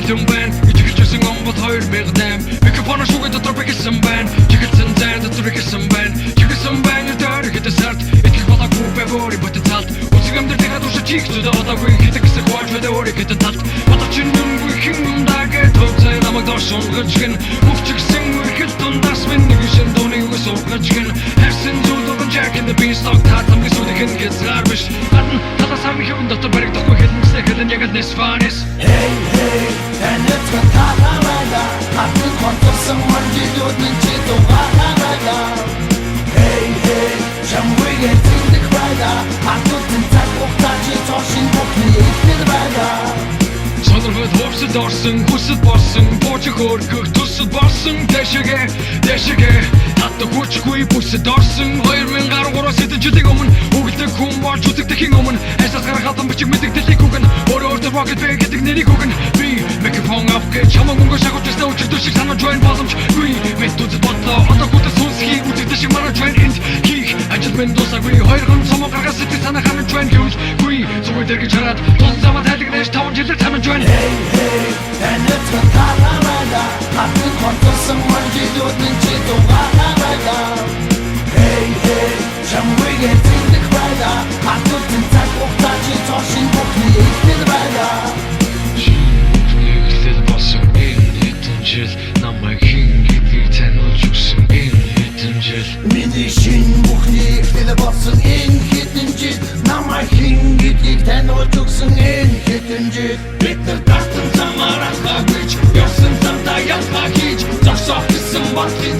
хитэн байна ичгэлжсэн гомбот 2008 микрофон шугад дотор бэксэн байна чигэлсэн зайн дотор бэксэн байна чигэлсэн байна дээр хэдэ сард итгэх балаагүй бэвори потенциалт үзэгэмдэр тэгад уушаа чиг зүдэ одоогүй хитэгсэн хувааж мэдэ өөрийг хэдэ талт батачин нүнгүй хин юмдагээ төвцэй намайг дорсон гëчгэн мөвчгсэн үргэлт дундаас минь нэг шин дууны үгс угачгэн хайрсан зүудгэн jack in the beanstalk татам гисүдхэн гэзгар биш гадна таласаа минь дотор бариг дохгүй хэлмэсэ хэлэн яг this fun is Hey hey and it's got talamada хатны конторсон мандидүдэн чито вахамада Hey hey жамвигэ тиндик байда хатны цаг ухтаачи тошин бухны ихнэр байда Сонирхол хөвсөд орсон, хүсэд борсон, бууж хөөргөх төсөд борсон, дэшигэ хатта хүчгүй бүсэд орсон 2013-аас хэдэн жилийн өмнө үгэлдэг хүн болж үзэгдэхийн өмнө хайсаас гарахад бичиг мэдэгдэлийг үгэн өөрөөр rocket bag гэдэг нэрийг үгэн би микрофон авах чамаг өнгө шахаж өснө өчигдөр шиг санаж байна боломжгүй методд бодлоо одоогүйд сүнсхий үзэгдэх шиг мараж байна энд хийх ажил минь дуусаагүй 2 хон цомог гаргаж сэтгэл санаа ханаж байна гэвч зүгээр дэргэж хараад тулцамад хайлгнаж 5 жилээр санаж байна Hey hey and it's got talamada хатны конторсон мандидүдэн чито вахамада Hey hey жамвигэ тиндик байда хатны цаг ухтаачи тошин бухны ихнэр байда Нэглэл босон энэ хэдэн жил намайг хин гэдгийг таниулж өгсөн энэ хэдэн жил Миний шин бүхний ихнэр болсон энэ хэдэн жил намайг хин гэдгийг таниулж өгсөн энэ хэдэн жил бид нар тартан замаар ахаа гэж явсан замдаа ялгаа хийж зогсоох гэсэн бодлын